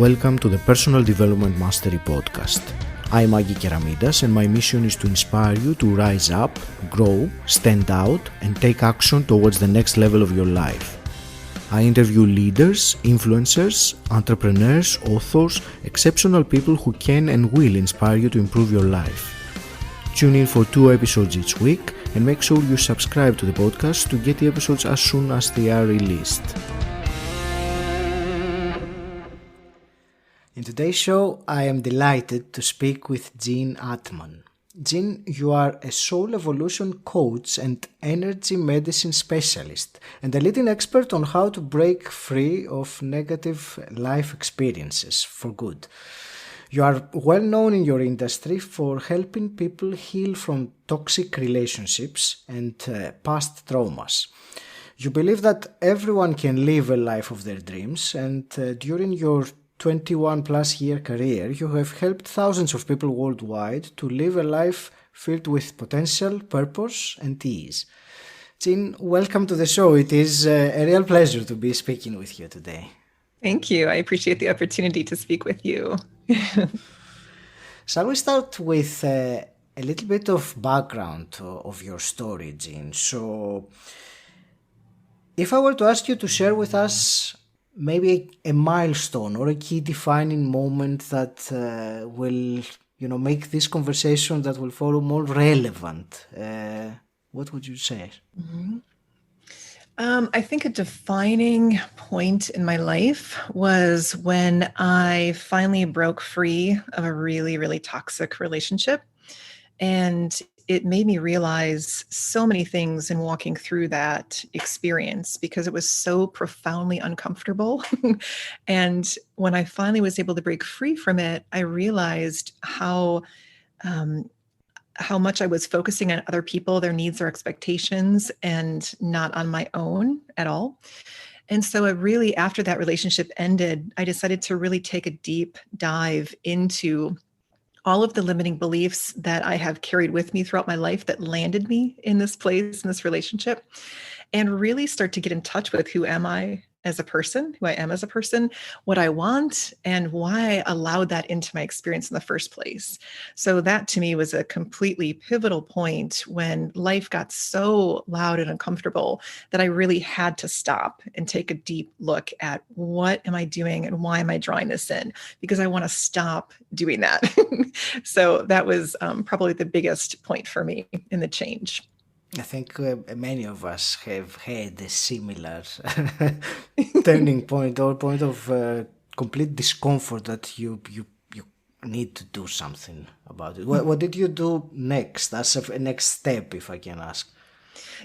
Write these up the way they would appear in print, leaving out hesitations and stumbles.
Welcome to the Personal Development Mastery Podcast. I'm 𝗁𝗁𝗀𝗄𝗯 and my mission is to inspire you to rise up, grow, stand out, and take action towards the next level of your life. I interview leaders, influencers, entrepreneurs, authors, exceptional people who can and will inspire you to improve your life. Tune in for 2 episodes each week and make sure you subscribe to the podcast to get the episodes as soon as they are released. In today's show, I am delighted to speak with Jean Atman. Jean, you are a soul evolution coach and energy medicine specialist, and a leading expert on how to break free of negative life experiences for good. You are well known in your industry for helping people heal from toxic relationships and past traumas. You believe that everyone can live a life of their dreams, and during your 21-plus year career, you have helped thousands of people worldwide to live a life filled with potential, purpose, and ease. Jean, welcome to the show. It is a real pleasure to be speaking with you today. Thank you. I appreciate the opportunity to speak with you. Shall we start with a little bit of background of your story, Jean? So, if I were to ask you to share with us maybe a milestone or a key defining moment that will, make this conversation that will follow more relevant, what would you say? Mm-hmm. I think a defining point in my life was when I finally broke free of a really, really toxic relationship. And it made me realize so many things in walking through that experience because it was so profoundly uncomfortable. And when I finally was able to break free from it, I realized how much I was focusing on other people, their needs or expectations, and not on my own at all. And so after that relationship ended, I decided to really take a deep dive into all of the limiting beliefs that I have carried with me throughout my life that landed me in this place, in this relationship, and really start to get in touch with who am I as a person, who I am as a person, what I want, and why I allowed that into my experience in the first place. So that to me was a completely pivotal point when life got so loud and uncomfortable that I really had to stop and take a deep look at what am I doing and why am I drawing this in? Because I want to stop doing that. So that was probably the biggest point for me in the change. I think many of us have had a similar turning point or point of complete discomfort that you need to do something about it. What did you do next as a next step, if I can ask?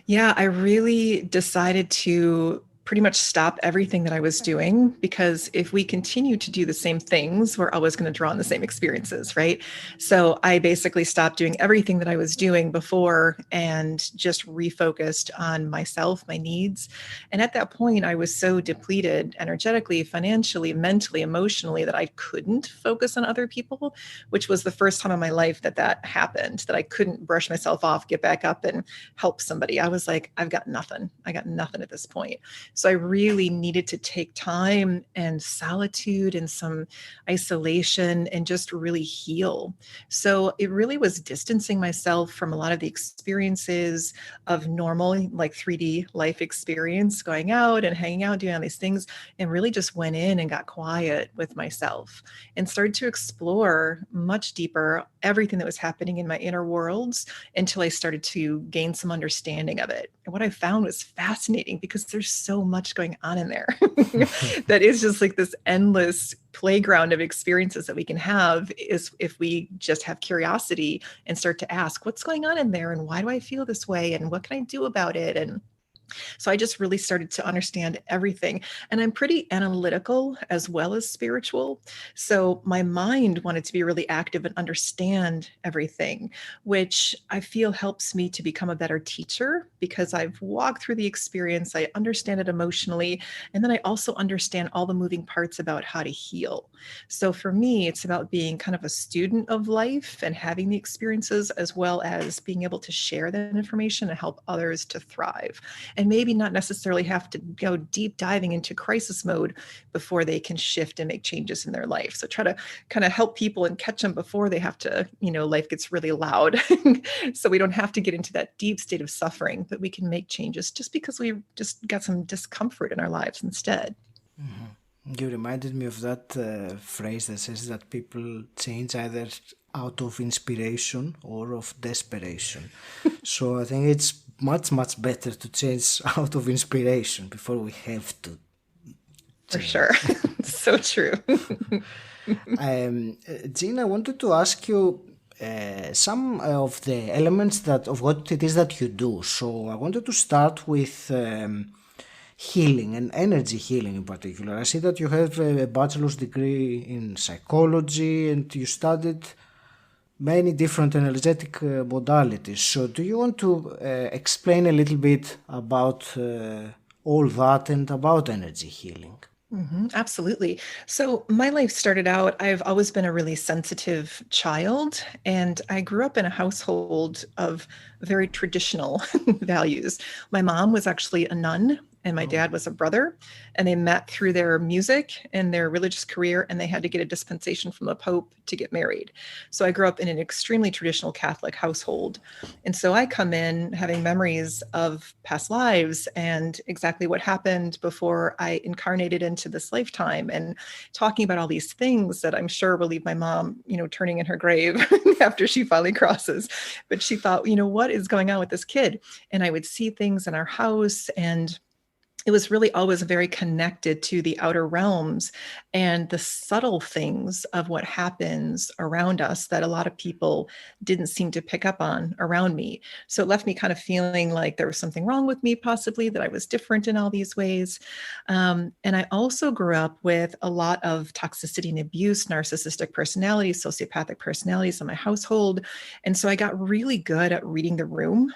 Yeah, I really decided to pretty much stop everything that I was doing, because if we continue to do the same things, we're always going to draw on the same experiences, right? So I basically stopped doing everything that I was doing before and just refocused on myself, my needs. And at that point, I was so depleted energetically, financially, mentally, emotionally, that I couldn't focus on other people, which was the first time in my life that happened, that I couldn't brush myself off, get back up and help somebody. I was like, I've got nothing. I got nothing at this point. So I really needed to take time and solitude and some isolation and just really heal. So it really was distancing myself from a lot of the experiences of normal, like 3D life experience, going out and hanging out, doing all these things, and really just went in and got quiet with myself and started to explore much deeper everything that was happening in my inner worlds until I started to gain some understanding of it. And what I found was fascinating because there's so much going on in there that is just like this endless playground of experiences that we can have is if we just have curiosity and start to ask what's going on in there and why do I feel this way and what can I do about it. And so I just really started to understand everything. And I'm pretty analytical as well as spiritual. So my mind wanted to be really active and understand everything, which I feel helps me to become a better teacher because I've walked through the experience. I understand it emotionally. And then I also understand all the moving parts about how to heal. So for me, it's about being kind of a student of life and having the experiences as well as being able to share that information and help others to thrive. and maybe not necessarily have to go deep diving into crisis mode before they can shift and make changes in their life. So try to kind of help people and catch them before they have to, life gets really loud. So we don't have to get into that deep state of suffering, but we can make changes just because we just got some discomfort in our lives instead. Mm-hmm. You reminded me of that phrase that says that people change either out of inspiration or of desperation. So I think it's much, much better to change out of inspiration before we have to change. For sure. So true. Jean, I wanted to ask you some of the elements of what it is that you do. So I wanted to start with healing and energy healing in particular. I see that you have a bachelor's degree in psychology and you studied many different energetic modalities. So do you want to explain a little bit about all that and about energy healing? Mm-hmm, absolutely. So my life started out, I've always been a really sensitive child, and I grew up in a household of very traditional values. My mom was actually a nun, and my dad was a brother, and they met through their music and their religious career, and they had to get a dispensation from the Pope to get married. So I grew up in an extremely traditional Catholic household. And so I come in having memories of past lives and exactly what happened before I incarnated into this lifetime, and talking about all these things that I'm sure will leave my mom, turning in her grave after she finally crosses. But she thought, what is going on with this kid? And I would see things in our house, and it was really always very connected to the outer realms and the subtle things of what happens around us that a lot of people didn't seem to pick up on around me. So it left me kind of feeling like there was something wrong with me, possibly, that I was different in all these ways. And I also grew up with a lot of toxicity and abuse, narcissistic personalities, sociopathic personalities in my household. And so I got really good at reading the room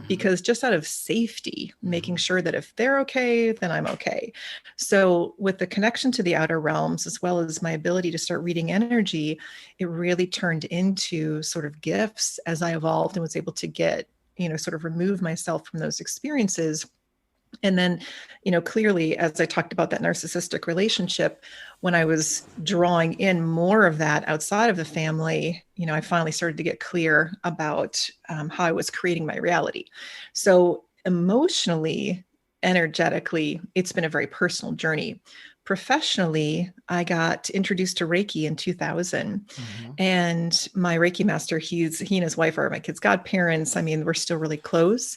because just out of safety, making sure that if they're okay, then I'm okay. So with the connection to the outer realms, as well as my ability to start reading energy, it really turned into sort of gifts as I evolved and was able to get, sort of remove myself from those experiences. And then, clearly, as I talked about that narcissistic relationship, when I was drawing in more of that outside of the family, I finally started to get clear about how I was creating my reality. So emotionally, energetically, it's been a very personal journey. Professionally, I got introduced to Reiki in 2000. And my Reiki master, he and his wife are my kids' godparents. I mean, we're still really close.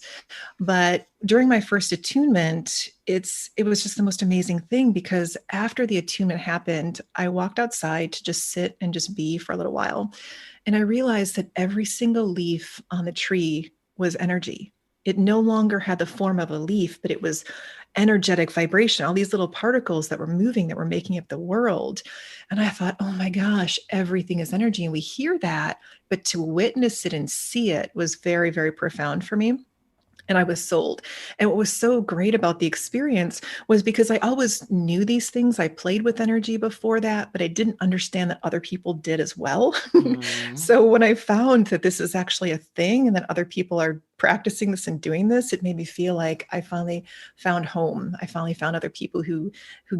But during my first attunement, it was just the most amazing thing, because after the attunement happened, I walked outside to just sit and just be for a little while. And I realized that every single leaf on the tree was energy. It no longer had the form of a leaf, but it was energetic vibration, all these little particles that were moving, that were making up the world. And I thought, oh my gosh, everything is energy. And we hear that, but to witness it and see it was very, very profound for me. And I was sold. And what was so great about the experience was because I always knew these things. I played with energy before that, but I didn't understand that other people did as well. So when I found that this is actually a thing and that other people are practicing this and doing this, it made me feel like I finally found home. I finally found other people who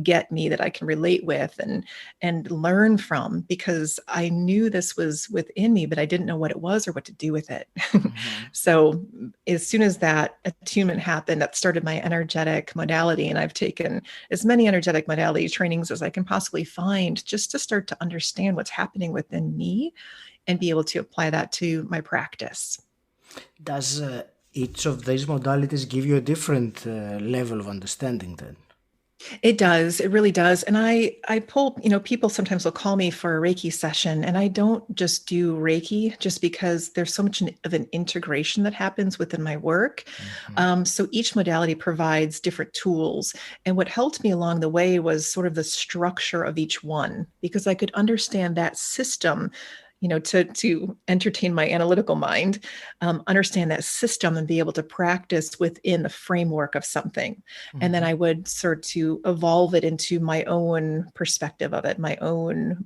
get me, that I can relate with and learn from, because I knew this was within me, but I didn't know what it was or what to do with it. So as soon as that attunement happened, that started my energetic modality. And I've taken as many energetic modality trainings as I can possibly find, just to start to understand what's happening within me and be able to apply that to my practice. Does each of these modalities give you a different level of understanding then? It does. It really does. And I pull, people sometimes will call me for a Reiki session, and I don't just do Reiki just because there's so much of an integration that happens within my work. So each modality provides different tools. And what helped me along the way was sort of the structure of each one, because I could understand that system, to entertain my analytical mind, understand that system and be able to practice within the framework of something. And then I would start to evolve it into my own perspective of it, my own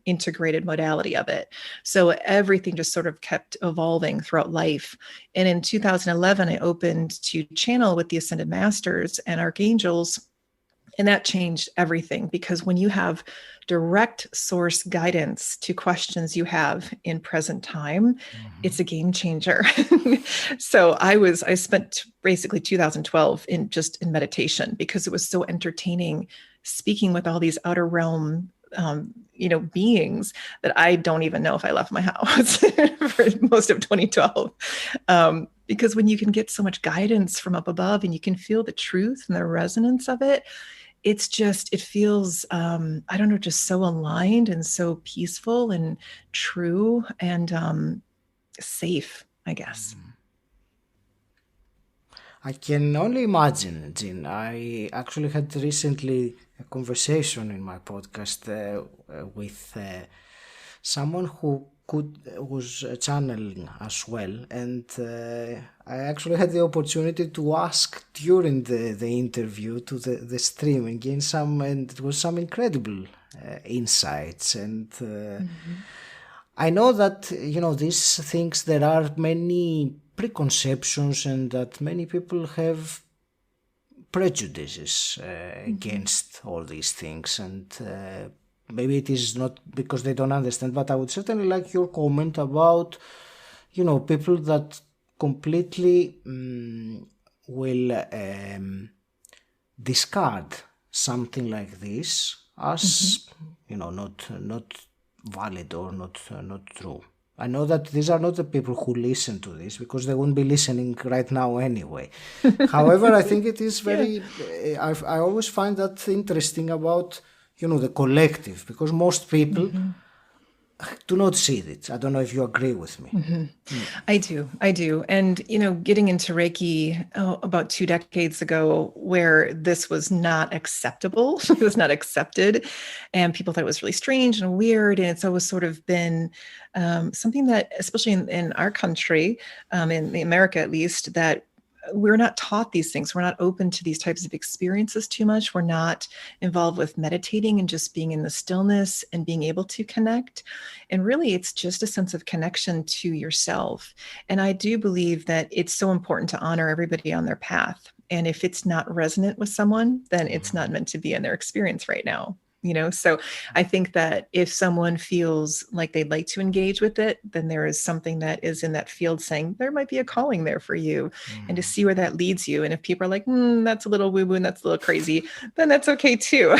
integrated modality of it. So everything just sort of kept evolving throughout life. And in 2011, I opened to channel with the Ascended Masters and Archangels. And that changed everything, because when you have direct source guidance to questions you have in present time, it's a game changer. So I spent basically 2012 in meditation, because it was so entertaining speaking with all these outer realm beings that I don't even know if I left my house for most of 2012. Because when you can get so much guidance from up above and you can feel the truth and the resonance of it, it feels, just so aligned and so peaceful and true and safe, I guess. I can only imagine, Jean. I actually had recently a conversation in my podcast with someone who was channeling as well, and I actually had the opportunity to ask during the interview to the stream and gain and it was some incredible insights. And I know that these things, there are many preconceptions and that many people have prejudices against all these things, and maybe it is not because they don't understand, but I would certainly like your comment about, people that completely will discard something like this as, not valid or not true. I know that these are not the people who listen to this, because they won't be listening right now anyway. However, I think it is very, I always find that interesting about, the collective, because most people do not see it. I don't know if you agree with me. I do. And, getting into Reiki about 2 decades ago, where this was not acceptable, it was not accepted, and people thought it was really strange and weird. And it's always sort of been something that, especially in our country, in America at least, that we're not taught these things. We're not open to these types of experiences too much. We're not involved with meditating and just being in the stillness and being able to connect. And really, it's just a sense of connection to yourself. And I do believe that it's so important to honor everybody on their path. And if it's not resonant with someone, then it's not meant to be in their experience right now. So I think that if someone feels like they'd like to engage with it, then there is something that is in that field saying there might be a calling there for you, and to see where that leads you. And if people are like, that's a little woo-woo and that's a little crazy, then that's okay too,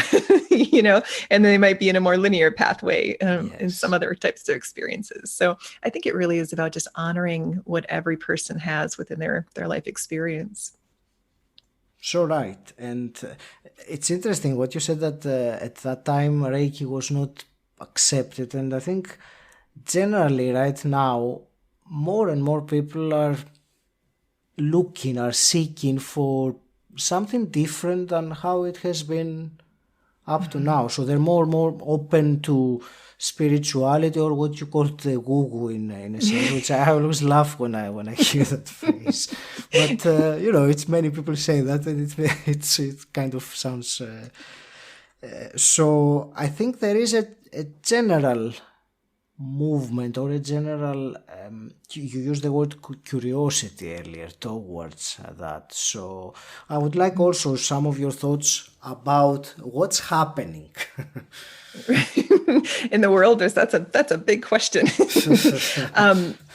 and they might be in a more linear pathway in some other types of experiences. So I think it really is about just honoring what every person has within their life experience. So right. And it's interesting what you said, that at that time Reiki was not accepted. And I think generally right now, more and more people are seeking for something different than how it has been up to now. So they're more and more open to spirituality, or what you call the woo-woo in a sense, which I always laugh when I hear that phrase. But it's many people say that, and it kind of sounds. So I think there is a general movement, or a general. You used the word curiosity earlier towards that. So I would like also some of your thoughts about what's happening. In the world, that's a big question.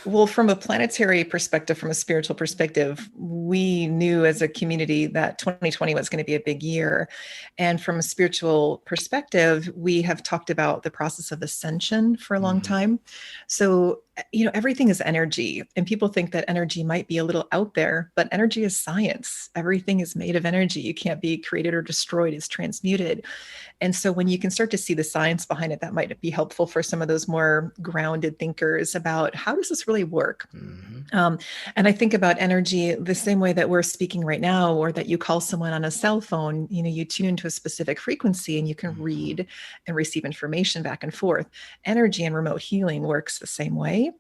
Well, from a planetary perspective, from a spiritual perspective, we knew as a community that 2020 was going to be a big year. And from a spiritual perspective, we have talked about the process of ascension for a long time. So everything is energy, and people think that energy might be a little out there, but energy is science. Everything is made of energy. You can't be created or destroyed. It's transmuted. And so when you can start to see the science behind it, that might be helpful for some of those more grounded thinkers about how does this really work? And I think about energy the same way that we're speaking right now, or that you call someone on a cell phone, you tune into a specific frequency and you can read and receive information back and forth. Energy and remote healing works the same way.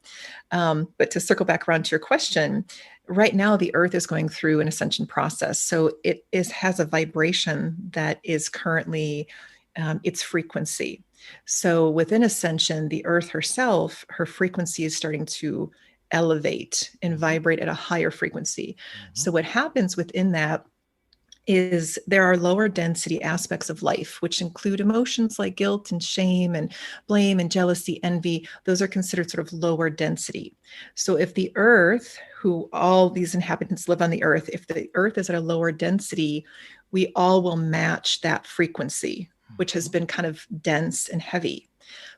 But to circle back around to your question, right now the earth is going through an ascension process. So it has a vibration that is currently its frequency. So within ascension, the earth herself, her frequency is starting to elevate and vibrate at a higher frequency. So what happens within that is there are lower density aspects of life, which include emotions like guilt and shame and blame and jealousy, envy. Those are considered sort of lower density. So if the earth, who all these inhabitants live on the earth, if the earth is at a lower density, we all will match that frequency, which has been kind of dense and heavy.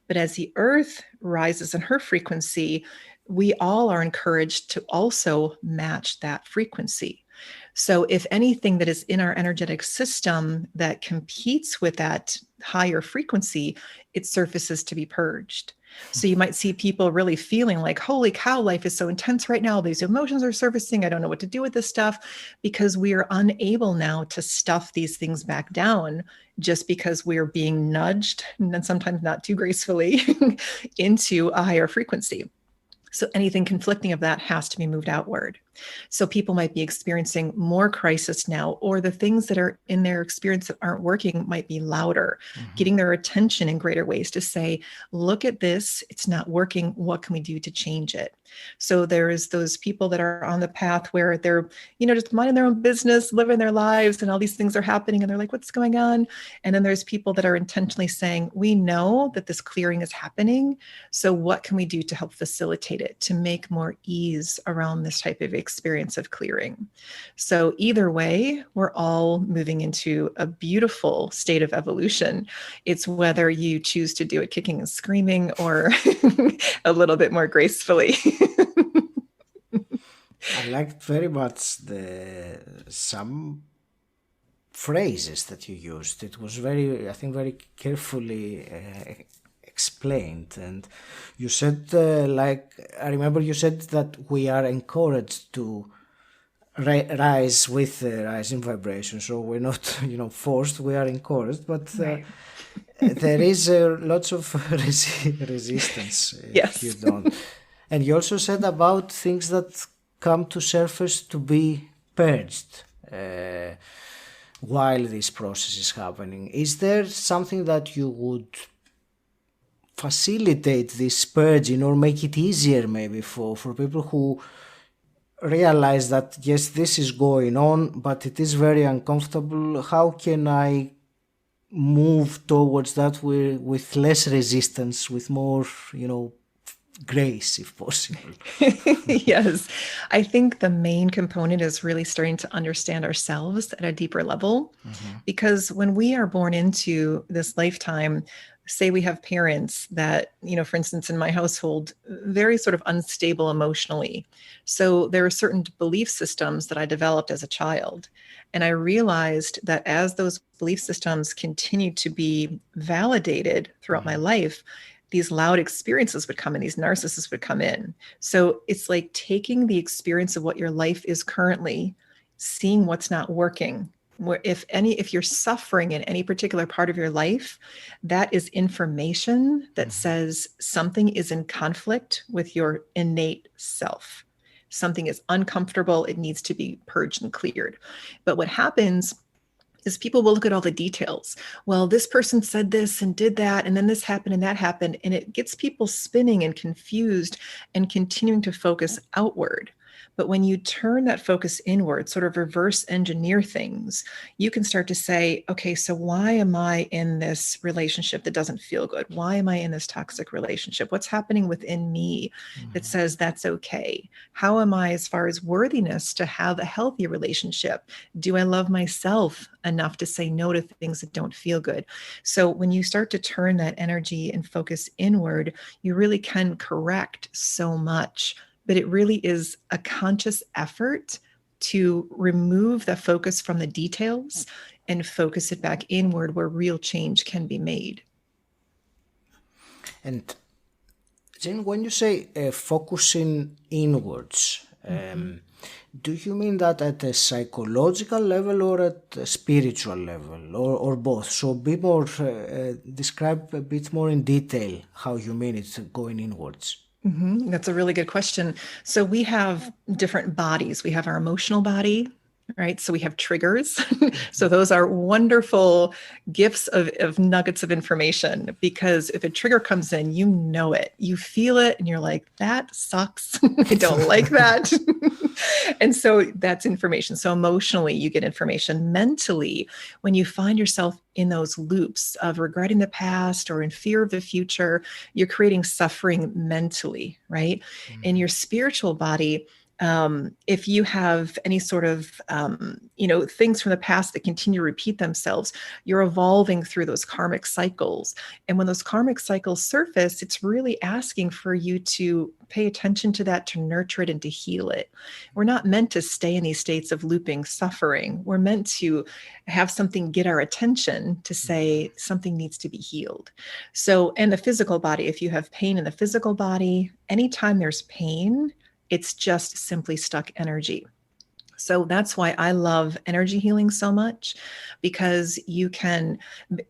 But as the earth rises in her frequency, we all are encouraged to also match that frequency. So if anything that is in our energetic system that competes with that higher frequency, it surfaces to be purged. So you might see people really feeling like, holy cow, life is so intense right now. These emotions are surfacing. I don't know what to do with this stuff, because we are unable now to stuff these things back down just because we're being nudged, and then sometimes not too gracefully, into a higher frequency. So anything conflicting of that has to be moved outward. So people might be experiencing more crisis now, or the things that are in their experience that aren't working might be louder, getting their attention in greater ways to say, look at this, it's not working. What can we do to change it? So there's those people that are on the path where they're, just minding their own business, living their lives, and all these things are happening, and they're like, what's going on? And then there's people that are intentionally saying, we know that this clearing is happening. So what can we do to help facilitate it, to make more ease around this type of experience of clearing? So either way, we're all moving into a beautiful state of evolution. It's whether you choose to do it kicking and screaming, or a little bit more gracefully. I liked very much some phrases that you used. It was very carefully explained. And you said, I remember you said that we are encouraged to rise with the rising vibration. So we're not, forced, we are encouraged, but right. There is lots of resistance if you don't. And you also said about things that come to surface to be purged while this process is happening. Is there something that you would facilitate this purging, or make it easier maybe for people who realize that, yes, this is going on, but it is very uncomfortable? How can I move towards that with less resistance, with more, grace, if possible? Yes. I think the main component is really starting to understand ourselves at a deeper level. Because when we are born into this lifetime, say we have parents that, for instance, in my household, very sort of unstable emotionally. So there are certain belief systems that I developed as a child. And I realized that as those belief systems continue to be validated throughout my life, these loud experiences would come in, these narcissists would come in. So it's like taking the experience of what your life is currently, seeing what's not working. Where if you're suffering in any particular part of your life, that is information that says something is in conflict with your innate self. Something is uncomfortable. It needs to be purged and cleared. But what happens is people will look at all the details. Well, this person said this and did that, and then this happened and that happened. And it gets people spinning and confused and continuing to focus outward. But when you turn that focus inward, sort of reverse engineer things, you can start to say, okay, so why am I in this relationship that doesn't feel good? Why am I in this toxic relationship? What's happening within me that says that's okay? How am I as far as worthiness to have a healthy relationship? Do I love myself enough to say no to things that don't feel good? So when you start to turn that energy and focus inward, you really can correct so much. But it really is a conscious effort to remove the focus from the details and focus it back inward where real change can be made. And Jean, when you say focusing inwards, do you mean that at a psychological level or at a spiritual level, or both? So be more, describe a bit more in detail how you mean it going inwards. That's a really good question. So we have different bodies. We have our emotional body, right? So we have triggers. So those are wonderful gifts of nuggets of information, because if a trigger comes in, you know it, you feel it, and you're like, that sucks. I don't like that. And so that's information. So emotionally, you get information. Mentally, when you find yourself in those loops of regretting the past or in fear of the future, you're creating suffering mentally, right? In your spiritual body, if you have any sort of, things from the past that continue to repeat themselves, you're evolving through those karmic cycles. And when those karmic cycles surface, it's really asking for you to pay attention to that, to nurture it and to heal it. We're not meant to stay in these states of looping suffering. We're meant to have something get our attention to say something needs to be healed. So, and the physical body, if you have pain in the physical body, anytime there's pain, it's just simply stuck energy. So that's why I love energy healing so much, because you can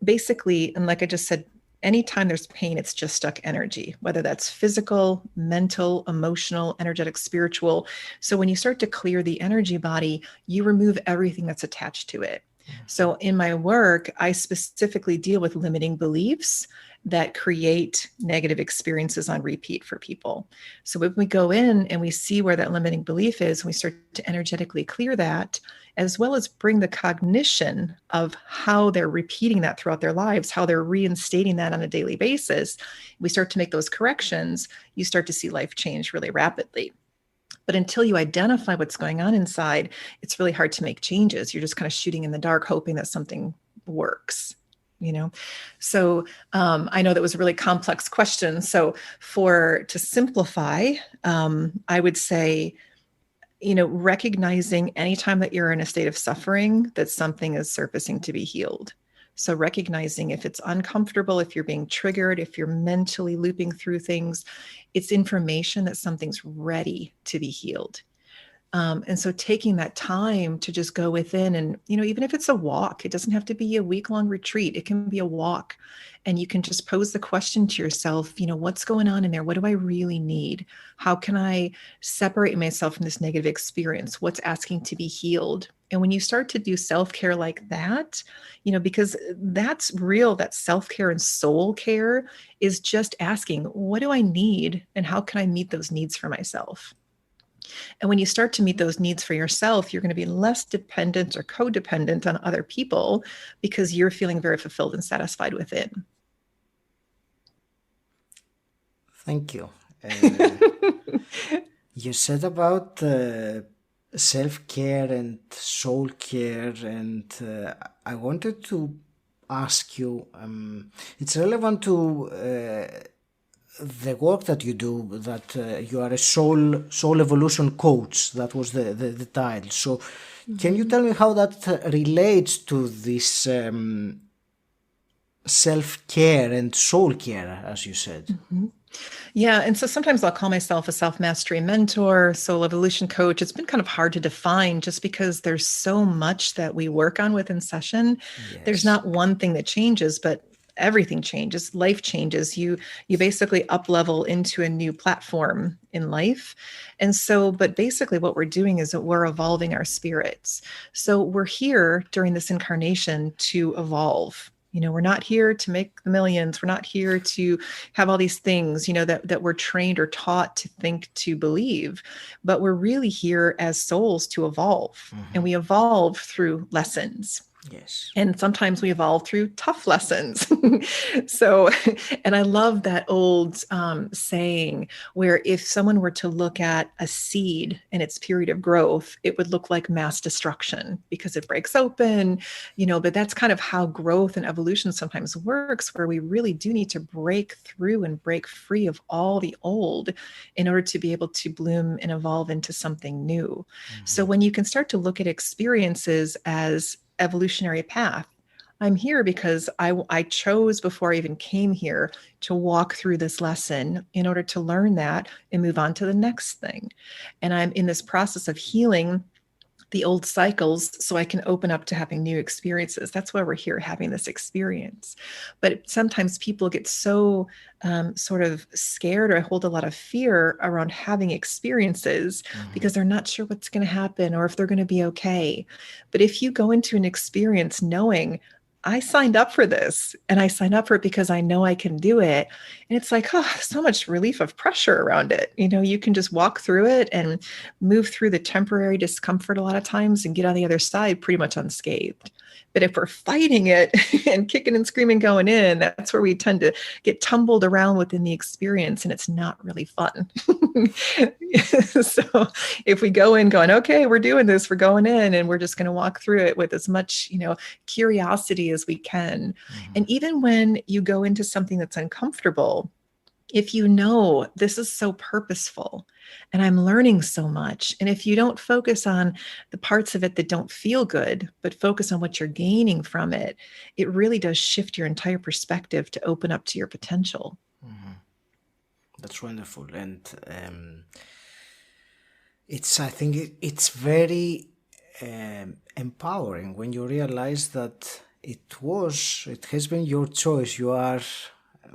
basically, and like I just said, anytime there's pain, it's just stuck energy, whether that's physical, mental, emotional, energetic, spiritual. So when you start to clear the energy body, you remove everything that's attached to it. So in my work, I specifically deal with limiting beliefs that create negative experiences on repeat for people. So when we go in and we see where that limiting belief is, we start to energetically clear that, as well as bring the cognition of how they're repeating that throughout their lives, how they're reinstating that on a daily basis. We start to make those corrections. You start to see life change really rapidly. But until you identify what's going on inside, it's really hard to make changes. You're just kind of shooting in the dark, hoping that something works. So I know that was a really complex question. So to simplify, I would say, recognizing anytime that you're in a state of suffering, that something is surfacing to be healed. So recognizing if it's uncomfortable, if you're being triggered, if you're mentally looping through things, it's information that something's ready to be healed. And so taking that time to just go within and, even if it's a walk, it doesn't have to be a week-long retreat. It can be a walk, and you can just pose the question to yourself, what's going on in there? What do I really need? How can I separate myself from this negative experience? What's asking to be healed? And when you start to do self-care like that, because that's real, that self-care and soul care is just asking, what do I need? And how can I meet those needs for myself? And when you start to meet those needs for yourself, you're going to be less dependent or codependent on other people, because you're feeling very fulfilled and satisfied within. Thank you. You said about self-care and soul care, and I wanted to ask you, it's relevant to the work that you do, that you are a soul evolution coach. That was the title. So can you tell me how that relates to this self-care and soul care, as you said? Yeah. And so sometimes I'll call myself a self-mastery mentor, soul evolution coach. It's been kind of hard to define, just because there's so much that we work on within session. Yes. There's not one thing that changes, but everything changes. Life changes. You basically up level into a new platform in life. And so, but basically what we're doing is that we're evolving our spirits. So we're here during this incarnation to evolve. We're not here to make the millions. We're not here to have all these things, that we're trained or taught to think, to believe, but we're really here as souls to evolve. And we evolve through lessons. Yes. And sometimes we evolve through tough lessons. So, and I love that old saying where if someone were to look at a seed in its period of growth, it would look like mass destruction because it breaks open, but that's kind of how growth and evolution sometimes works, where we really do need to break through and break free of all the old in order to be able to bloom and evolve into something new. So when you can start to look at experiences as evolutionary path. I'm here because I chose before I even came here to walk through this lesson in order to learn that and move on to the next thing. And I'm in this process of healing the old cycles so I can open up to having new experiences. That's why we're here having this experience. But sometimes people get so sort of scared or hold a lot of fear around having experiences because they're not sure what's going to happen or if they're going to be okay. But if you go into an experience knowing, I signed up for this and I signed up for it because I know I can do it. And it's like, so much relief of pressure around it. You can just walk through it and move through the temporary discomfort a lot of times and get on the other side pretty much unscathed. But if we're fighting it and kicking and screaming going in, that's where we tend to get tumbled around within the experience and it's not really fun. So if we go in going, okay, we're doing this, we're going in and we're just going to walk through it with as much, curiosity as we can. And even when you go into something that's uncomfortable, if you know this is so purposeful and I'm learning so much, and if you don't focus on the parts of it that don't feel good, but focus on what you're gaining from it, it really does shift your entire perspective to open up to your potential. That's wonderful. And I think it's very empowering when you realize that it has been your choice. You are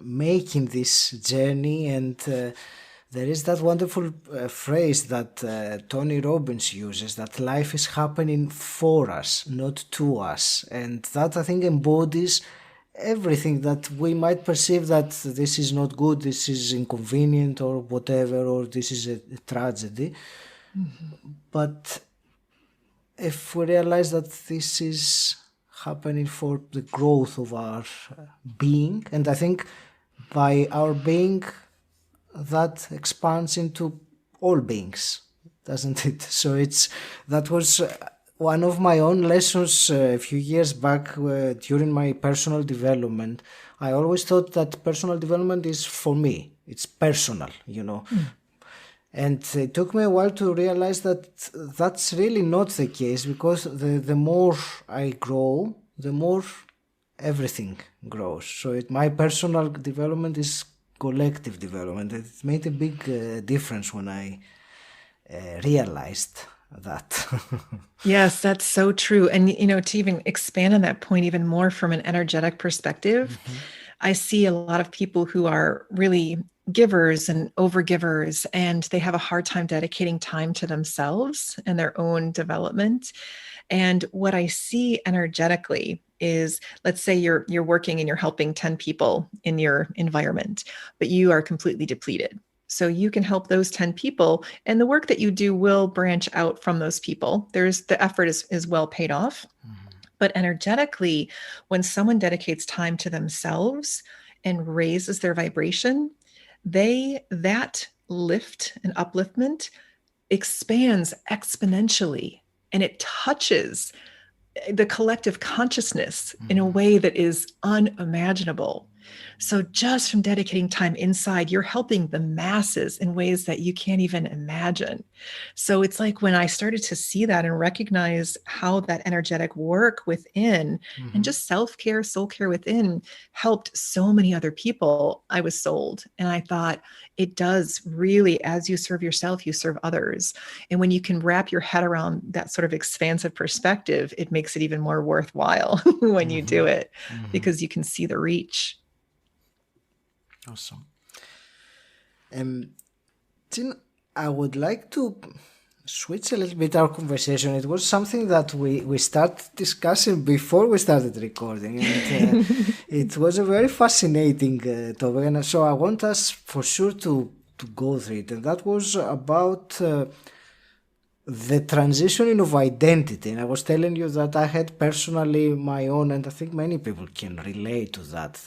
making this journey, and there is that wonderful phrase that Tony Robbins uses, that life is happening for us, not to us. And that, I think, embodies everything that we might perceive that this is not good, this is inconvenient or whatever, or this is a tragedy. But if we realize that this is happening for the growth of our being, and I think by our being, that expands into all beings, doesn't it? So that was one of my own lessons a few years back during my personal development. I always thought that personal development is for me. It's personal, And it took me a while to realize that that's really not the case, because the more I grow, the more everything grows. So my personal development is collective development. It made a big difference when I realized that. Yes, that's so true. And, to even expand on that point even more from an energetic perspective, I see a lot of people who are really givers and overgivers, and they have a hard time dedicating time to themselves and their own development. And what I see energetically is, let's say you're working and you're helping 10 people in your environment, but you are completely depleted. So you can help those 10 people, and the work that you do will branch out from those people. The effort is well paid off. But energetically, when someone dedicates time to themselves and raises their vibration, that lift and upliftment expands exponentially, and it touches the collective consciousness in a way that is unimaginable. So just from dedicating time inside, you're helping the masses in ways that you can't even imagine. So it's like when I started to see that and recognize how that energetic work within and just self-care, soul care within helped so many other people, I was sold. And I thought, it does really, as you serve yourself, you serve others. And when you can wrap your head around that sort of expansive perspective, it makes it even more worthwhile when you do it, because you can see the reach. Awesome. Jean, I would like to switch a little bit our conversation. It was something that we started discussing before we started recording, and it was a very fascinating topic. And so I want us for sure to go through it. And that was about the transitioning of identity. And I was telling you that I had personally my own, and I think many people can relate to that,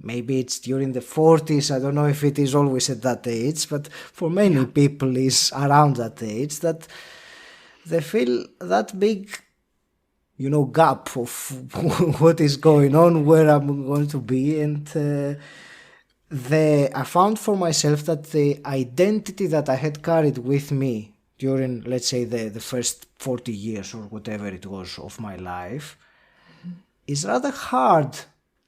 maybe it's during the 40s. I don't know if it is always at that age, but for many people is around that age that they feel that big, gap of what is going on, where I'm going to be. And I found for myself that the identity that I had carried with me during, let's say, the first 40 years or whatever it was of my life is rather hard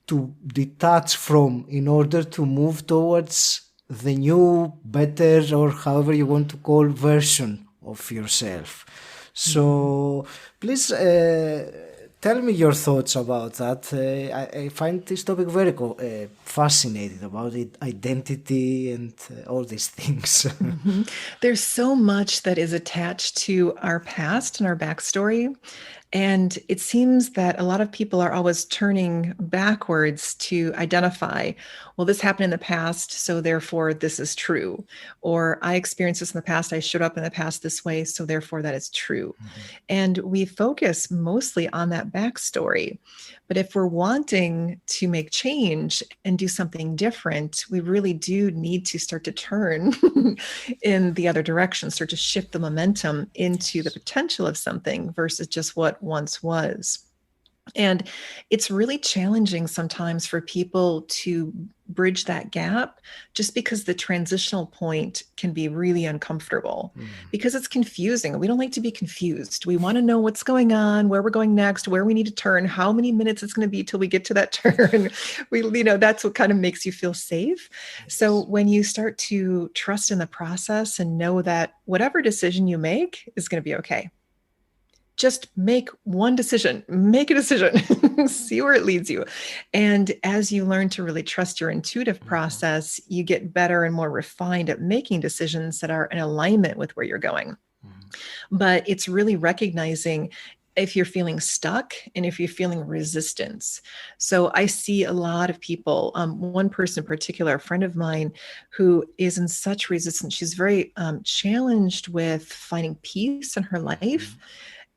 to detach from in order to move towards the new, better, or however you want to call, version of yourself. So please tell me your thoughts about that. I find this topic very fascinating, about identity and all these things. There's so much that is attached to our past and our backstory. And it seems that a lot of people are always turning backwards to identify, well, this happened in the past, so therefore this is true. Or I experienced this in the past, I showed up in the past this way, so therefore that is true. Mm-hmm. And we focus mostly on that backstory. But if we're wanting to make change and do something different, we really do need to start to turn in the other direction, start to shift the momentum into the potential of something versus just what once was. And it's really challenging sometimes for people to bridge that gap just because the transitional point can be really uncomfortable because it's confusing. We don't like to be confused. We want to know what's going on, where we're going next, where we need to turn, how many minutes it's going to be till we get to that turn. That's what kind of makes you feel safe. So when you start to trust in the process and know that whatever decision you make is going to be okay. Just make one decision, make a decision, see where it leads you. And as you learn to really trust your intuitive process, you get better and more refined at making decisions that are in alignment with where you're going. But it's really recognizing if you're feeling stuck and if you're feeling resistance. So I see a lot of people, one person in particular, a friend of mine who is in such resistance. She's very challenged with finding peace in her life.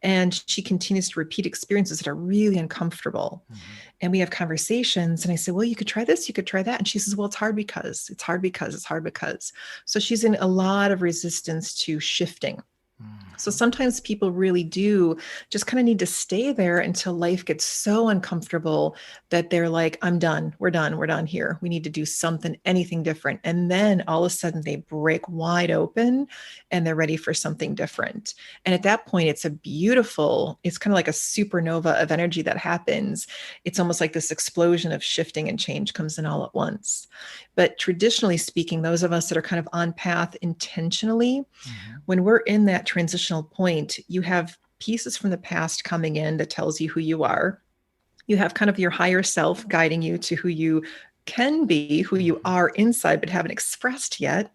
And she continues to repeat experiences that are really uncomfortable. And we have conversations and I say, well, you could try this, you could try that. And she says, well, it's hard because. So she's in a lot of resistance to shifting. So sometimes people really do just kind of need to stay there until life gets so uncomfortable that they're like, I'm done. We're done here. We need to do something, anything different. And then all of a sudden they break wide open and they're ready for something different. And at that point, it's kind of like a supernova of energy that happens. It's almost like this explosion of shifting and change comes in all at once. But traditionally speaking, those of us that are kind of on path intentionally, when we're in that transitional point, you have pieces from the past coming in that tells you who you are. You have kind of your higher self guiding you to who you can be, who you are inside, but haven't expressed yet.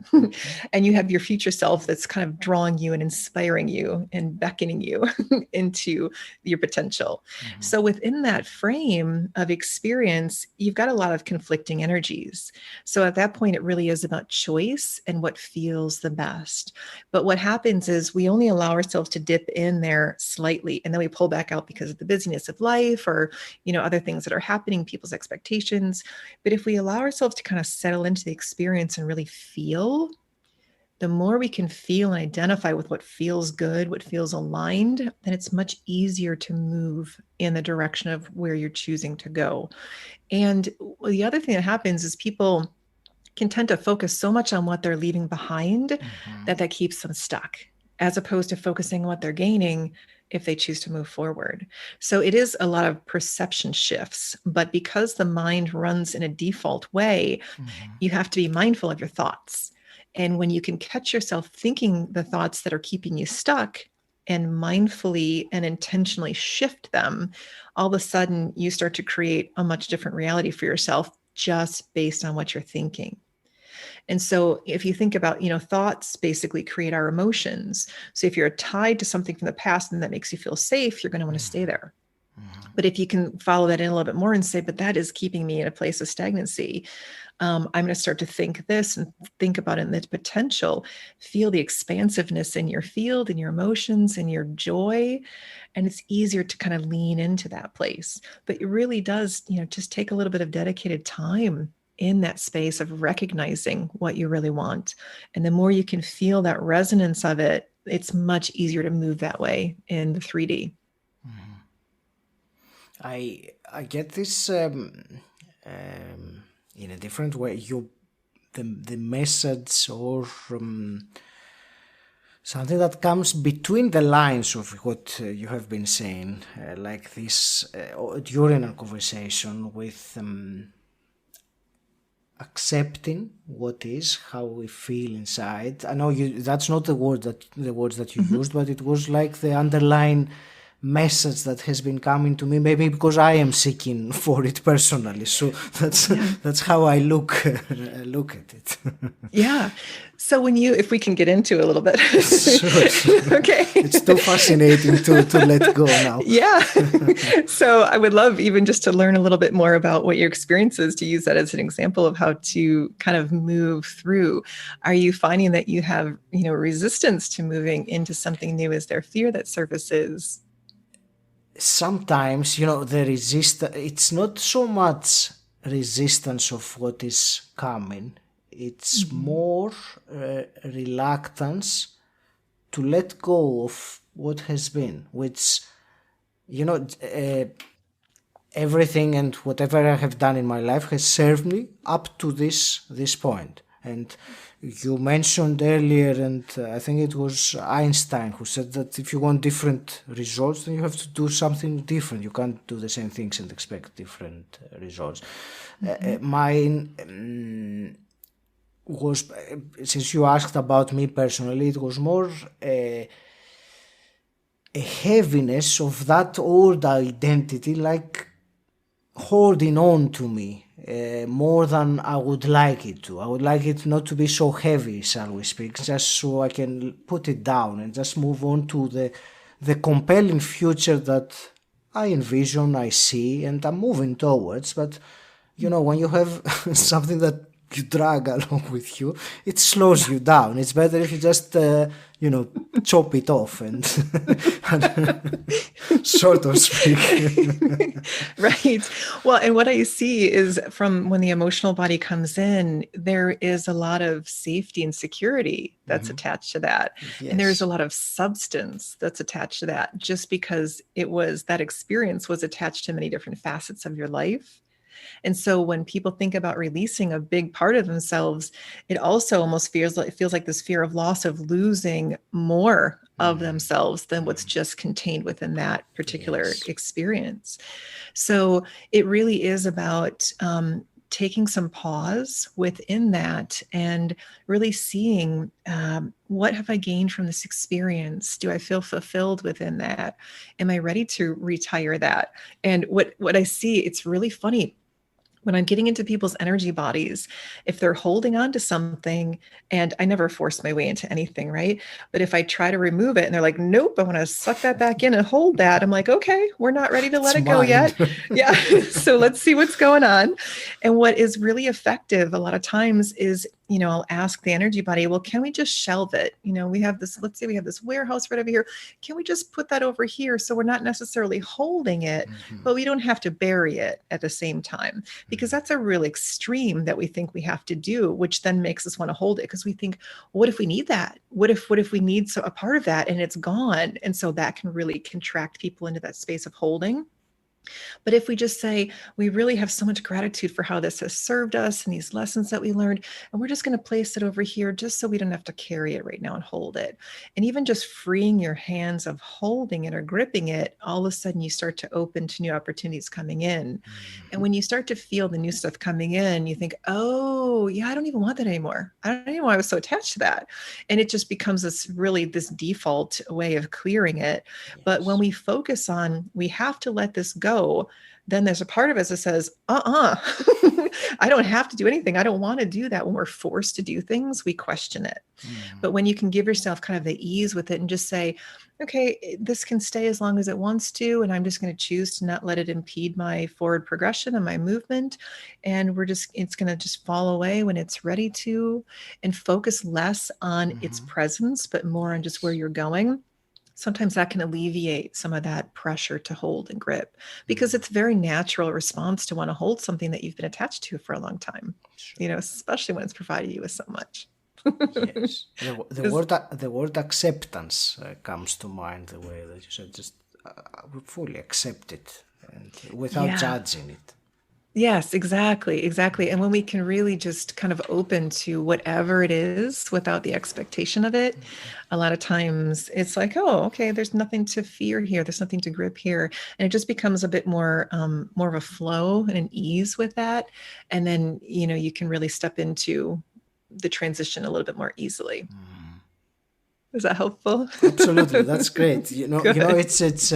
And you have your future self that's kind of drawing you and inspiring you and beckoning you into your potential. So within that frame of experience, you've got a lot of conflicting energies. So at that point, it really is about choice and what feels the best. But what happens is we only allow ourselves to dip in there slightly, and then we pull back out because of the busyness of life or, other things that are happening, people's expectations. But if we allow ourselves to kind of settle into the experience and really feel, the more we can feel and identify with what feels good, what feels aligned, then it's much easier to move in the direction of where you're choosing to go. And the other thing that happens is people can tend to focus so much on what they're leaving behind that keeps them stuck, as opposed to focusing on what they're gaining if they choose to move forward. So it is a lot of perception shifts, but because the mind runs in a default way, you have to be mindful of your thoughts. And when you can catch yourself thinking the thoughts that are keeping you stuck and mindfully and intentionally shift them, all of a sudden you start to create a much different reality for yourself just based on what you're thinking. And so if you think about, thoughts basically create our emotions. So if you're tied to something from the past and that makes you feel safe, you're going to want to stay there. But if you can follow that in a little bit more and say, but that is keeping me in a place of stagnancy, I'm going to start to think this and think about it in its potential, feel the expansiveness in your field, in your emotions, in your joy. And it's easier to kind of lean into that place. But it really does, just take a little bit of dedicated time in that space of recognizing what you really want. And the more you can feel that resonance of it, it's much easier to move that way in the 3D. I get this in a different way. The message or something that comes between the lines of what you have been saying, like this during our conversation with accepting what is, how we feel inside. I know that's not the words that you used, but it was like the underlying message that has been coming to me, maybe because I am seeking for it personally. So that's how I look at it. Yeah. So if we can get into a little bit. Sure. Okay. It's too fascinating to let go now. Yeah. So I would love even just to learn a little bit more about what your experience is, to use that as an example of how to kind of move through. Are you finding that you have, resistance to moving into something new? Is there fear that surfaces? Sometimes, it's not so much resistance of what is coming. It's more reluctance to let go of what has been, which, everything and whatever I have done in my life has served me up to this point. And you mentioned earlier, and I think it was Einstein who said that if you want different results, then you have to do something different. You can't do the same things and expect different results. Mine was, since you asked about me personally, it was more a heaviness of that old identity, like holding on to me. More than I would like it to. I would like it not to be so heavy, shall we speak, just so I can put it down and just move on to the compelling future that I envision, I see, and I'm moving towards. But, when you have something that you drag along with you, it slows you down. It's better if you just, chop it off and sort of speak. Right. Well, and what I see is from when the emotional body comes in, there is a lot of safety and security that's attached to that. Yes. And there's a lot of substance that's attached to that, just because that experience was attached to many different facets of your life. And so when people think about releasing a big part of themselves, it also almost feels like this fear of loss, of losing more of themselves than what's just contained within that particular experience. So it really is about taking some pause within that and really seeing what have I gained from this experience? Do I feel fulfilled within that? Am I ready to retire that? And what I see, it's really funny. When I'm getting into people's energy bodies, if they're holding on to something, and I never force my way into anything, right? But if I try to remove it and they're like, nope, I want to suck that back in and hold that, I'm like, okay, we're not ready to let it go yet. Yeah. So let's see what's going on. And what is really effective a lot of times is, I'll ask the energy body, well, can we just shelve it? Let's say we have this warehouse right over here. Can we just put that over here? So we're not necessarily holding it, but we don't have to bury it at the same time, because that's a real extreme that we think we have to do, which then makes us want to hold it, because we think, what if we need that? What if we need a part of that and it's gone? And so that can really contract people into that space of holding. But if we just say, we really have so much gratitude for how this has served us and these lessons that we learned, and we're just going to place it over here just so we don't have to carry it right now and hold it. And even just freeing your hands of holding it or gripping it, all of a sudden you start to open to new opportunities coming in. And when you start to feel the new stuff coming in, you think, oh, yeah, I don't even want that anymore. I don't even know why I was so attached to that. And it just becomes this default way of clearing it. But when we focus on, we have to let this go, go, then there's a part of us that says, I don't have to do anything. I don't want to do that. When we're forced to do things, we question it. But when you can give yourself kind of the ease with it and just say, okay, this can stay as long as it wants to, and I'm just going to choose to not let it impede my forward progression and my movement. And it's going to just fall away when it's ready to, and focus less on its presence, but more on just where you're going. Sometimes that can alleviate some of that pressure to hold and grip, because it's a very natural response to want to hold something that you've been attached to for a long time, especially when it's provided you with so much. Yes. The word acceptance comes to mind, the way that you said, just fully accept it and without judging it. Yes, exactly. And when we can really just kind of open to whatever it is without the expectation of it, a lot of times it's like, oh, okay, there's nothing to fear here. There's nothing to grip here. And it just becomes a bit more of a flow and an ease with that. And then, you can really step into the transition a little bit more easily. Is that helpful? Absolutely. That's great. It's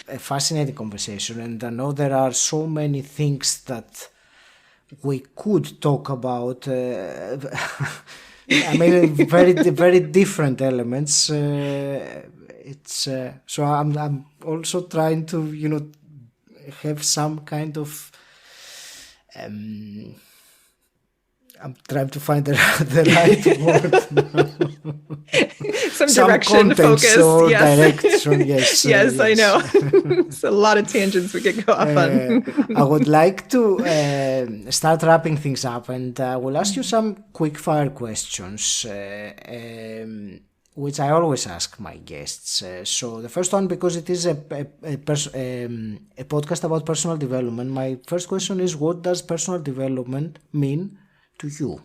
a fascinating conversation, and I know there are so many things that we could talk about. Very, very different elements. So I'm also trying to have some kind of. I'm trying to find the right word. Some direction, focus, or yes. direction, yes. Yes, I know. It's a lot of tangents we could go off on. I would like to start wrapping things up, and I will ask you some quick fire questions, which I always ask my guests. So the first one, because it is a podcast about personal development, my first question is, what does personal development mean to you?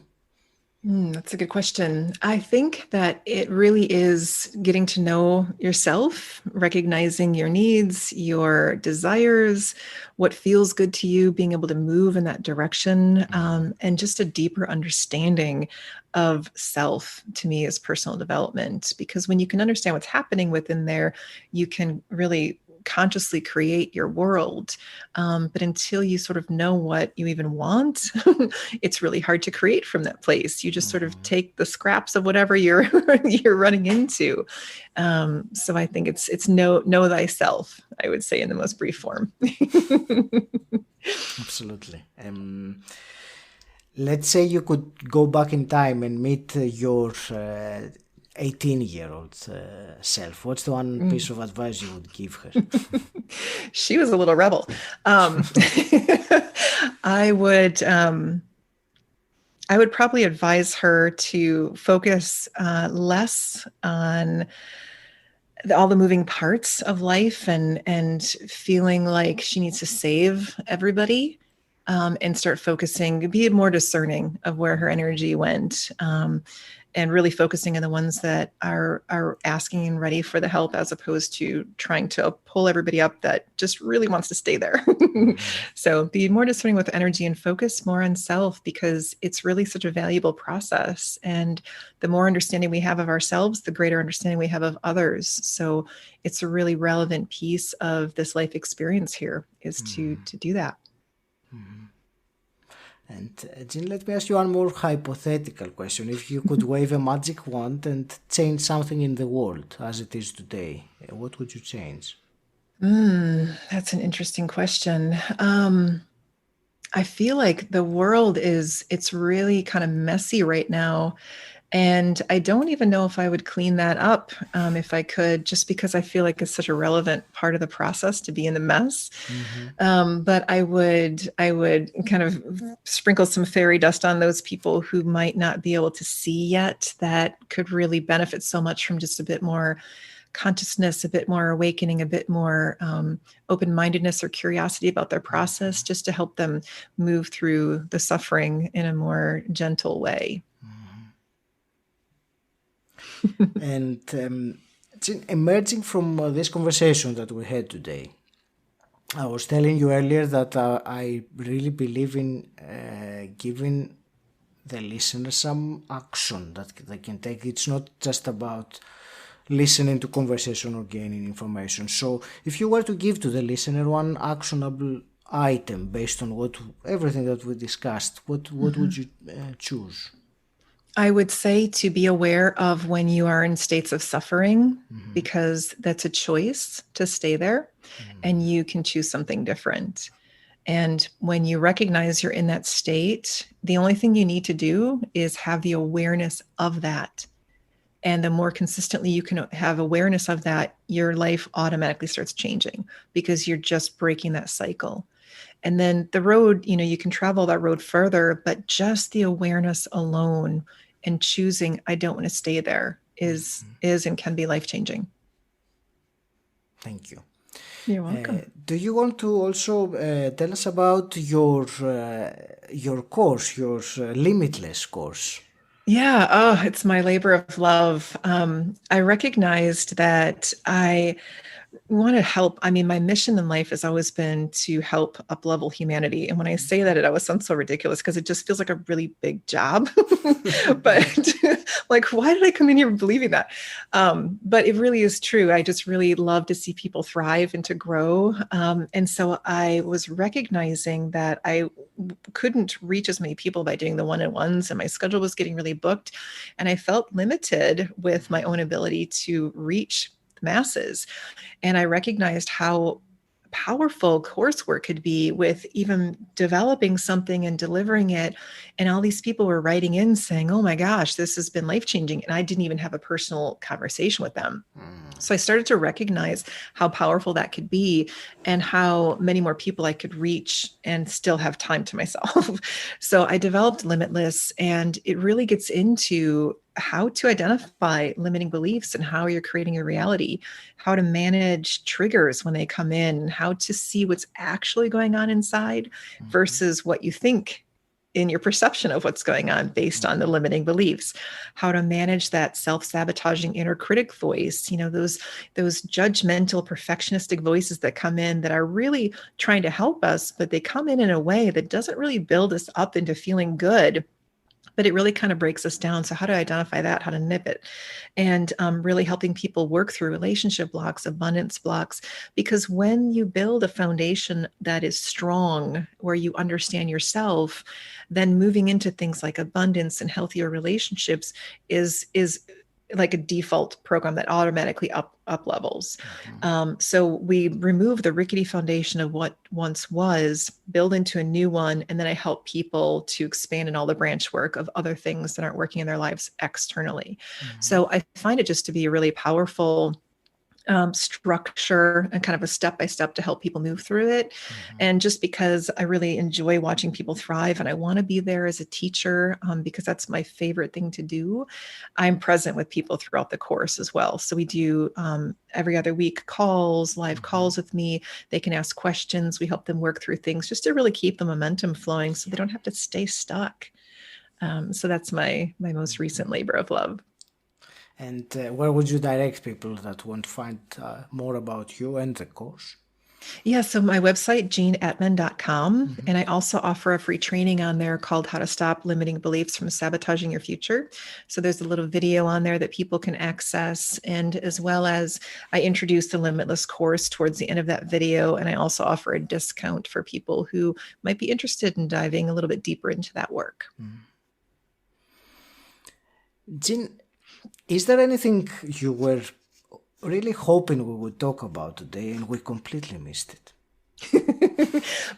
That's a good question. I think that it really is getting to know yourself, recognizing your needs, your desires, what feels good to you, being able to move in that direction, and just a deeper understanding of self, to me, is personal development. Because when you can understand what's happening within there, you can really consciously create your world. But until you sort of know what you even want, it's really hard to create from that place. You just sort of take the scraps of whatever you're running into. So I think it's know thyself, I would say, in the most brief form. Absolutely. Let's say you could go back in time and meet your 18-year-old self. What's the one piece of advice you would give her? She was a little rebel. I would probably advise her to focus less on all the moving parts of life and feeling like she needs to save everybody, and start focusing, be more discerning of where her energy went, and really focusing on the ones that are asking and ready for the help, as opposed to trying to pull everybody up that just really wants to stay there. So be more discerning with energy and focus more on self, because it's really such a valuable process. And the more understanding we have of ourselves, the greater understanding we have of others. So it's a really relevant piece of this life experience here, is to do that. And Jean, let me ask you one more hypothetical question. If you could wave a magic wand and change something in the world as it is today, what would you change? That's an interesting question. I feel like the world it's really kind of messy right now. And I don't even know if I would clean that up if I could, just because I feel like it's such a relevant part of the process to be in the mess. But I would kind of sprinkle some fairy dust on those people who might not be able to see yet, that could really benefit so much from just a bit more consciousness, a bit more awakening, a bit more open-mindedness or curiosity about their process, just to help them move through the suffering in a more gentle way. And emerging from this conversation that we had today, I was telling you earlier that I really believe in giving the listener some action that they can take. It's not just about listening to conversation or gaining information. So if you were to give to the listener one actionable item based on everything that we discussed, what would you choose? I would say to be aware of when you are in states of suffering, because that's a choice to stay there, and you can choose something different. And when you recognize you're in that state, the only thing you need to do is have the awareness of that. And the more consistently you can have awareness of that, your life automatically starts changing because you're just breaking that cycle. And then the road, you can travel that road further, but just the awareness alone and choosing, I don't want to stay there is and can be life-changing. Thank you. You're welcome. Do you want to also tell us about your course, your Limitless course? Yeah. Oh, it's my labor of love. I recognized that I want to help. I mean, my mission in life has always been to help up-level humanity. And when I say that, it always sounds so ridiculous because it just feels like a really big job. But like, why did I come in here believing that? But it really is true. I just really love to see people thrive and to grow. And so I was recognizing that I couldn't reach as many people by doing the one-on-ones, and my schedule was getting really booked. And I felt limited with my own ability to reach masses. And I recognized how powerful coursework could be with even developing something and delivering it. And all these people were writing in saying, oh my gosh, this has been life-changing. And I didn't even have a personal conversation with them. So I started to recognize how powerful that could be and how many more people I could reach and still have time to myself. So I developed Limitless, and it really gets into how to identify limiting beliefs and how you're creating your reality, how to manage triggers when they come in, how to see what's actually going on inside versus what you think in your perception of what's going on based on the limiting beliefs, how to manage that self-sabotaging inner critic voice, those judgmental perfectionistic voices that come in that are really trying to help us, but they come in a way that doesn't really build us up into feeling good, but it really kind of breaks us down. So how to identify that, how to nip it, and really helping people work through relationship blocks, abundance blocks, because when you build a foundation that is strong, where you understand yourself, then moving into things like abundance and healthier relationships is like a default program that automatically up levels. So we remove the rickety foundation of what once was, build into a new one, and then I help people to expand in all the branch work of other things that aren't working in their lives externally. So I find it just to be a really powerful structure and kind of a step-by-step to help people move through it. And just because I really enjoy watching people thrive and I want to be there as a teacher, because that's my favorite thing to do, I'm present with people throughout the course as well. So we do every other week live calls with me. They can ask questions. We help them work through things just to really keep the momentum flowing so they don't have to stay stuck. So that's my most recent labor of love. And where would you direct people that want to find more about you and the course? Yeah, so my website, 𝗁𝗏𝗄𝗯, and I also offer a free training on there called How to Stop Limiting Beliefs from Sabotaging Your Future. So there's a little video on there that people can access, and as well as I introduce the Limitless course towards the end of that video, and I also offer a discount for people who might be interested in diving a little bit deeper into that work. Jean, is there anything you were really hoping we would talk about today and we completely missed it?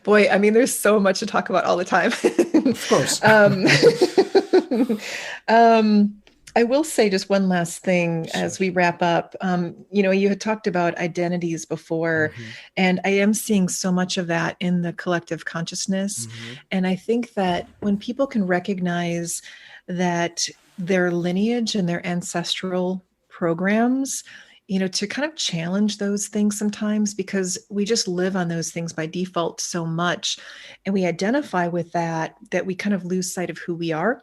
Boy, I mean, there's so much to talk about all the time. Of course. I will say just one last thing as we wrap up. You had talked about identities before, and I am seeing so much of that in the collective consciousness. And I think that when people can recognize that their lineage and their ancestral programs, to kind of challenge those things sometimes, because we just live on those things by default so much, and we identify with that we kind of lose sight of who we are.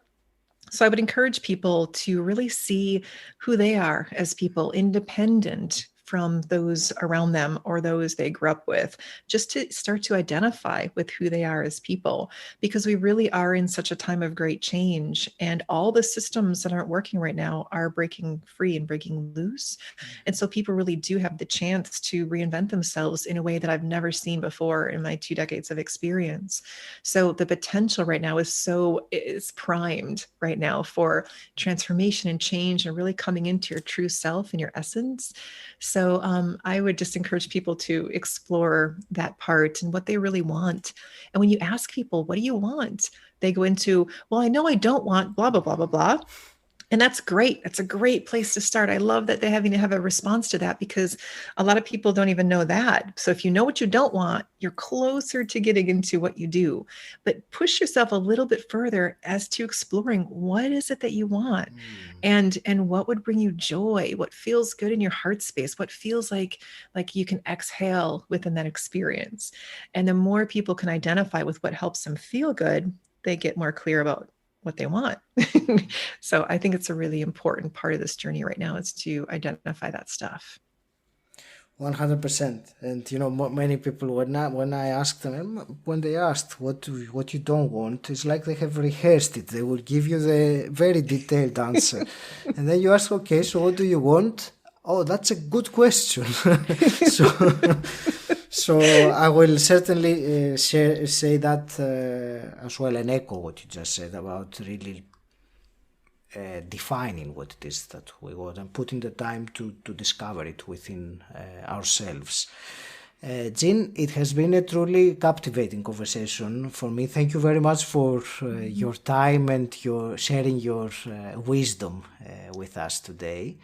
So I would encourage people to really see who they are as people, independent from those around them or those they grew up with, just to start to identify with who they are as people, because we really are in such a time of great change, and all the systems that aren't working right now are breaking free and breaking loose. And so people really do have the chance to reinvent themselves in a way that I've never seen before in my 2 decades of experience. So the potential right now is primed right now for transformation and change and really coming into your true self and your essence. So I would just encourage people to explore that part and what they really want. And when you ask people, what do you want? They go into, well, I know I don't want blah, blah, blah, blah, blah. And that's great. That's a great place to start. I love that they're having to have a response to that, because a lot of people don't even know that. So if you know what you don't want, you're closer to getting into what you do. But push yourself a little bit further as to exploring, what is it that you want? And what would bring you joy? What feels good in your heart space? What feels like you can exhale within that experience? And the more people can identify with what helps them feel good, they get more clear about what they want. So I think it's a really important part of this journey right now, is to identify that stuff. 100%. And many people, when I ask them, when they asked what you don't want, it's like they have rehearsed it. They will give you the very detailed answer. And then you ask, okay, so what do you want? Oh, that's a good question. So I will certainly say that as well, and echo what you just said about really defining what it is that we want and putting the time to discover it within ourselves. Jean, it has been a truly captivating conversation for me. Thank you very much for your time and your sharing your wisdom with us today.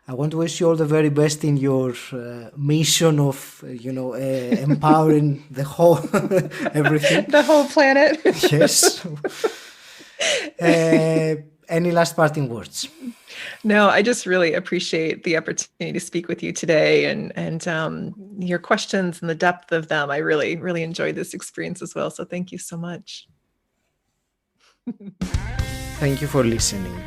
I want to wish you all the very best in your mission of, empowering the whole, everything. The whole planet. Yes. Any last parting words? No, I just really appreciate the opportunity to speak with you today, and your questions and the depth of them. I really, really enjoyed this experience as well. So thank you so much. Thank you for listening.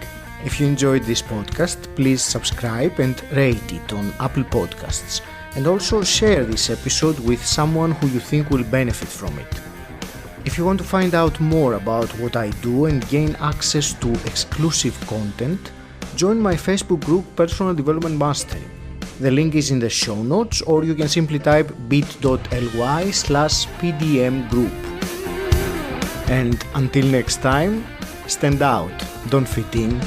If you enjoyed this podcast, please subscribe and rate it on Apple Podcasts. And also share this episode with someone who you think will benefit from it. If you want to find out more about what I do and gain access to exclusive content, join my Facebook group Personal Development Mastery. The link is in the show notes, or you can simply type bit.ly/PDM group. And until next time, stand out, don't fit in.